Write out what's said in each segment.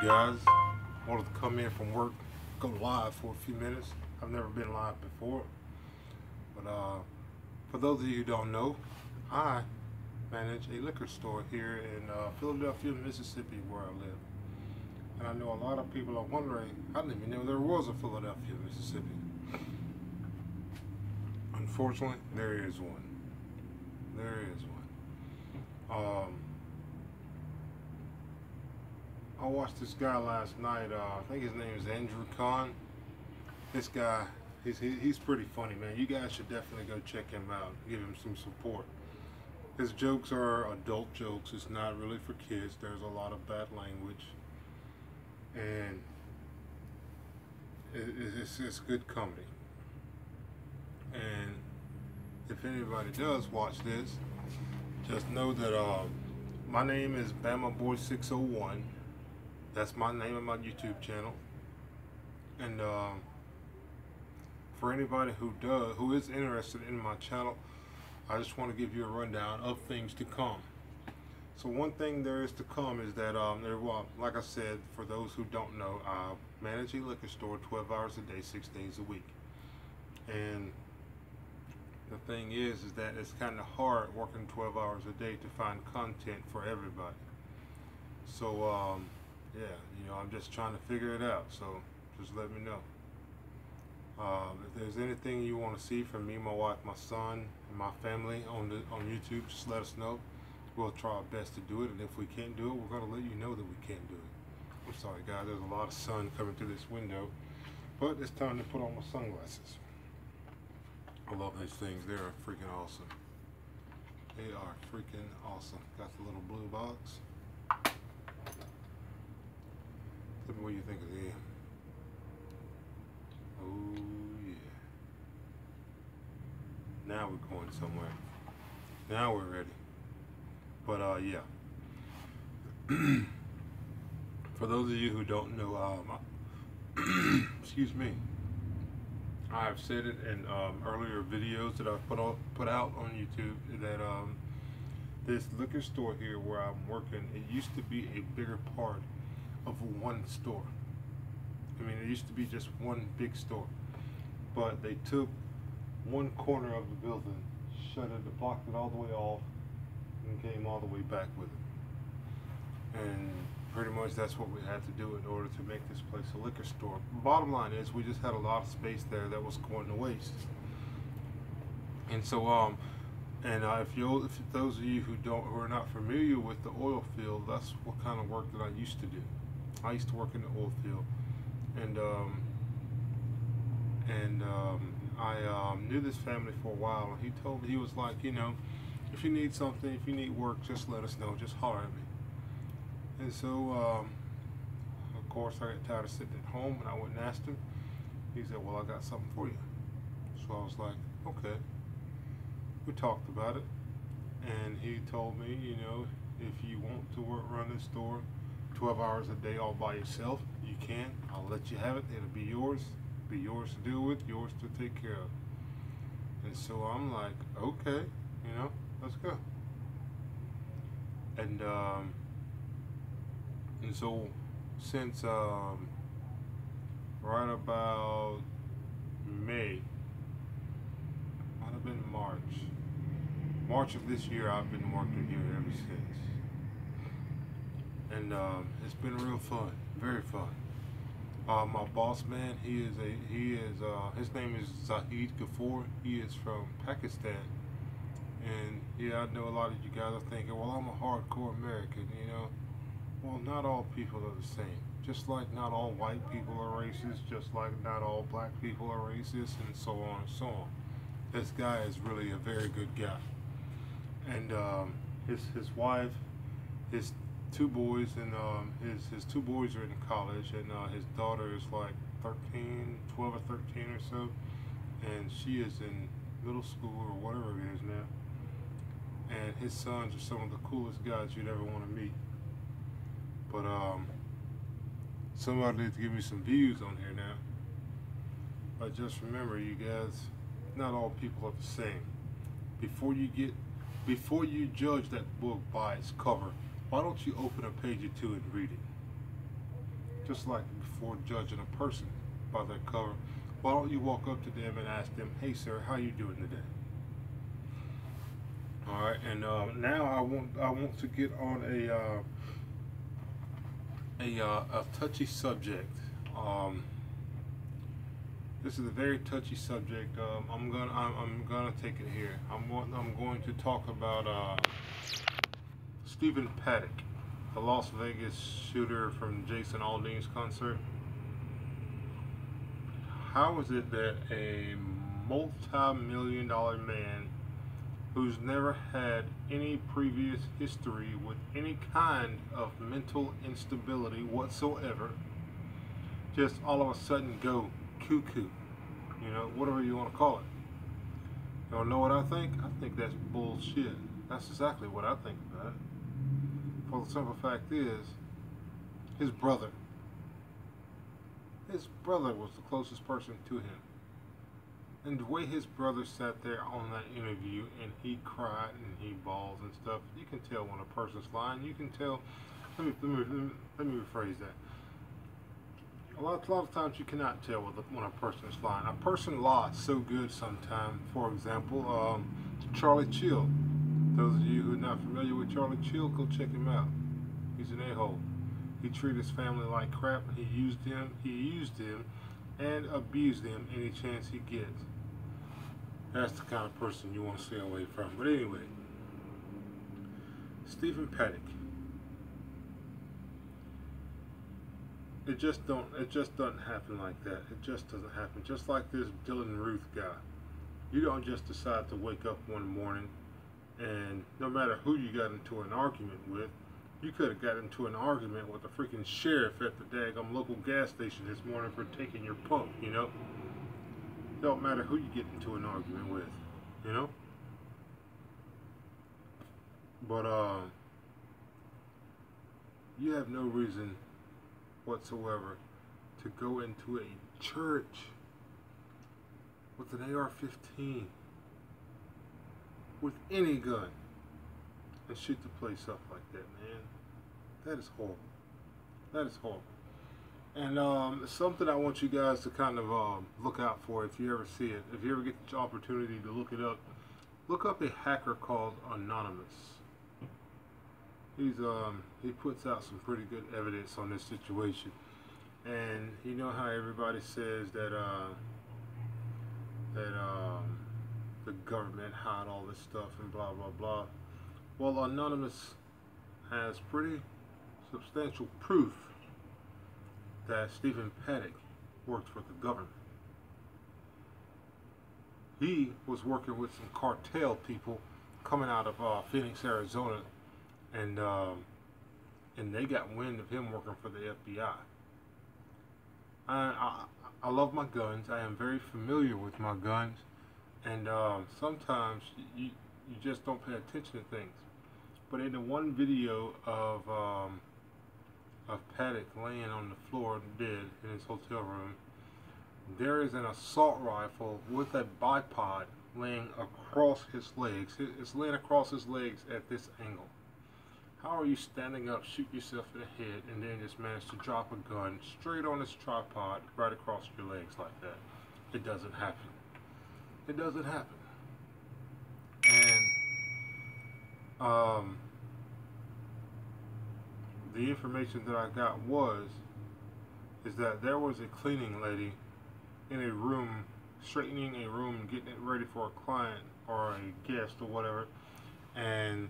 guys. Wanted to come in from work, go live for a few minutes. I've never been live before, but for those of you who don't know, I manage a liquor store here in Philadelphia, Mississippi, where I live. And I know a lot of people are wondering, I didn't even know there was a Philadelphia, Mississippi. Unfortunately, there is one. There is one. I watched this guy last night. I think his name is Andrew Kahn. This guy, he's pretty funny, man. You guys should definitely go check him out. Give him some support. His jokes are adult jokes. It's not really for kids. There's a lot of bad language, and it's good comedy. And if anybody does watch this, just know that my name is Bama Boy 601. That's my name on my YouTube channel. And for anybody who is interested in my channel, I just want to give you a rundown of things to come. So one thing there is to come is that like I said, for those who don't know, I manage a liquor store 12 hours a day, 6 days a week. And the thing is that it's kind of hard working 12 hours a day to find content for everybody. So yeah, I'm just trying to figure it out, so just let me know. If there's anything you want to see from me, my wife, my son, and my family on YouTube, just let us know. We'll try our best to do it, and if we can't do it, we're going to let you know that we can't do it. I'm sorry, guys, there's a lot of sun coming through this window, but it's time to put on my sunglasses. I love these things. They're freaking awesome. They are freaking awesome. Got the little blue box. Tell me what you think of them. Oh yeah. Now we're going somewhere. Now we're ready. But yeah. For those of you who don't know, excuse me, I have said it in earlier videos that I've put out on YouTube that this liquor store here where I'm working, it used to be a bigger part of one store. I mean, it used to be just one big store, but they took one corner of the building, shut it, blocked it all the way off, and came all the way back with it. And pretty much that's what we had to do in order to make this place a liquor store. Bottom line is, we just had a lot of space there that was going to waste. And so, if those of you who are not familiar with the oil field, that's what kind of work that I used to do. I used to work in the oil field, and I knew this family for a while. And he told me, he was like, if you need something, if you need work, just let us know, just holler at me. And so, of course, I got tired of sitting at home, and I went and asked him. He said, well, I got something for you. So I was like, okay. We talked about it, and he told me, if you want to run this store 12 hours a day all by yourself, you can. I'll let you have it. It'll be yours to deal with, yours to take care of. And so I'm like, okay, let's go. And so since right about May, might have been March of this year, I've been working here ever since. And it's been real fun, very fun. My boss man, his name is Zahid Ghafoor. He is from Pakistan. And yeah, I know a lot of you guys are thinking, well, I'm a hardcore American, Well, not all people are the same. Just like not all white people are racist, just like not all black people are racist, and so on and so on. This guy is really a very good guy. And his wife, his two boys, and his two boys are in college, and his daughter is like 13, 12 or 13 or so, and she is in middle school or whatever it is now. And his sons are some of the coolest guys you'd ever want to meet. But somebody needs to give me some views on here now. But just remember, you guys, not all people are the same. Before you judge that book by its cover, why don't you open a page or two and read it? Just like before judging a person by their cover, why don't you walk up to them and ask them, "Hey, sir, how you doing today?" All right, and now I want to get on a touchy subject. This is a very touchy subject. I'm gonna take it here. I'm going to talk about Stephen Paddock, the Las Vegas shooter from Jason Aldean's concert. How is it that a multi-million-dollar man who's never had any previous history with any kind of mental instability whatsoever just all of a sudden go cuckoo? You know, whatever you want to call it. You don't know what I think? I think that's bullshit. That's exactly what I think about it. For the simple fact is, his brother was the closest person to him. And the way his brother sat there on that interview and he cried and he bawls and stuff, you can tell when a person's lying. You can tell. Let me rephrase that. A lot of times you cannot tell when a person is lying. A person lies so good sometimes. For example, Charlie Chill. Those of you who are not familiar with Charlie Chill, go check him out. He's an a-hole. He treated his family like crap, and he used them and abused them any chance he gets. That's the kind of person you want to stay away from. But anyway, Stephen Paddock. It just doesn't happen like that. It just doesn't happen. Just like this Dylan Ruth guy. You don't just decide to wake up one morning and no matter who you got into an argument with, you could have got into an argument with the freaking sheriff at the daggum local gas station this morning for taking your pump, you know? Don't matter who you get into an argument with, you know? But you have no reason whatsoever to go into a church with an AR-15 with any gun and shoot the place up like that, man. That is horrible. That is horrible. And something I want you guys to kind of look out for if you ever see it. If you ever get the opportunity to look it up, look up a hacker called Anonymous. He puts out some pretty good evidence on this situation. And you know how everybody says that the government hide all this stuff and blah blah blah. Well, Anonymous has pretty substantial proof that Stephen Paddock worked for the government. He was working with some cartel people coming out of Phoenix, Arizona, and they got wind of him working for the FBI. I love my guns. I am very familiar with my guns, and sometimes you just don't pay attention to things. But in the one video of Paddock laying on the floor dead in his hotel room, there is an assault rifle with a bipod laying across his legs. It's laying across his legs at this angle. How are you standing up, shoot yourself in the head, and then just manage to drop a gun straight on this tripod right across your legs like that? It doesn't happen. It doesn't happen. And the information that I got is that there was a cleaning lady in a room, straightening a room, getting it ready for a client or a guest or whatever, and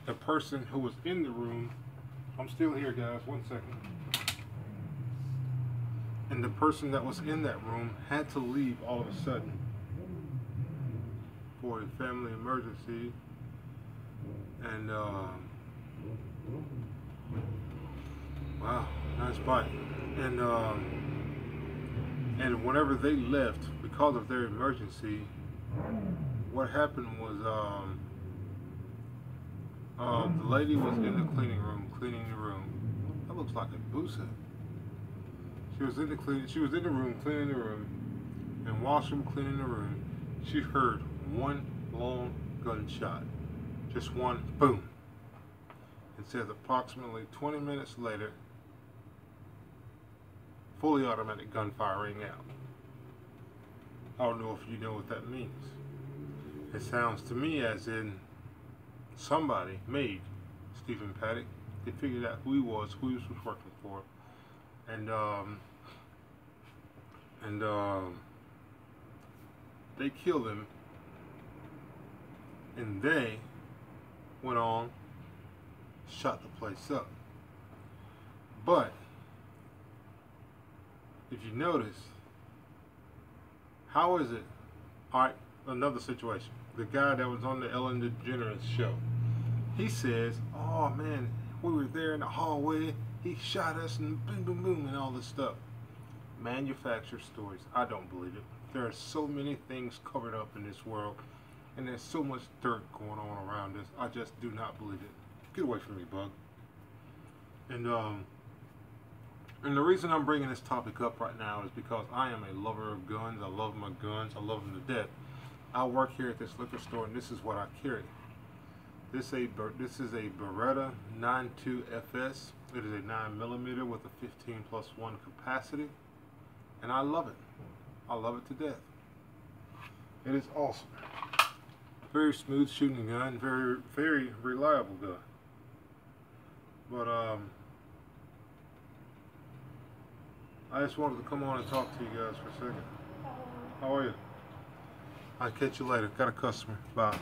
the person who was in the room, I'm still here guys, 1 second. And the person that was in that room had to leave all of a sudden for a family emergency. And wow, nice bite. And whenever they left, because of their emergency, what happened was the lady was in the cleaning room, cleaning the room. That looks like a boosa. She was in the room, cleaning the room, and while she was cleaning the room, she heard one long gunshot. Just one, boom. It says approximately 20 minutes later, fully automatic gunfire rang out. I don't know if you know what that means. It sounds to me as in somebody made Stephen Paddock. They figured out who he was working for, and they killed him, and they went on, shot the place up. But if you notice, how is it? All right, another situation. The guy that was on the Ellen DeGeneres show, he says, "Oh man, we were there in the hallway. He shot us and boom, boom, boom, and all this stuff." Manufactured stories. I don't believe it. There are so many things covered up in this world, and there's so much dirt going on around us. I just do not believe it. Get away from me, bug. And the reason I'm bringing this topic up right now is because I am a lover of guns. I love my guns. I love them to death. I work here at this liquor store, and this is what I carry. This is a Beretta 92 FS. It is a 9mm with a 15+1 capacity, and I love it. I love it to death. It is awesome. Very smooth shooting gun. Very, very reliable gun. But I just wanted to come on and talk to you guys for a second. How are you? I'll catch you later. Got a customer. Bye.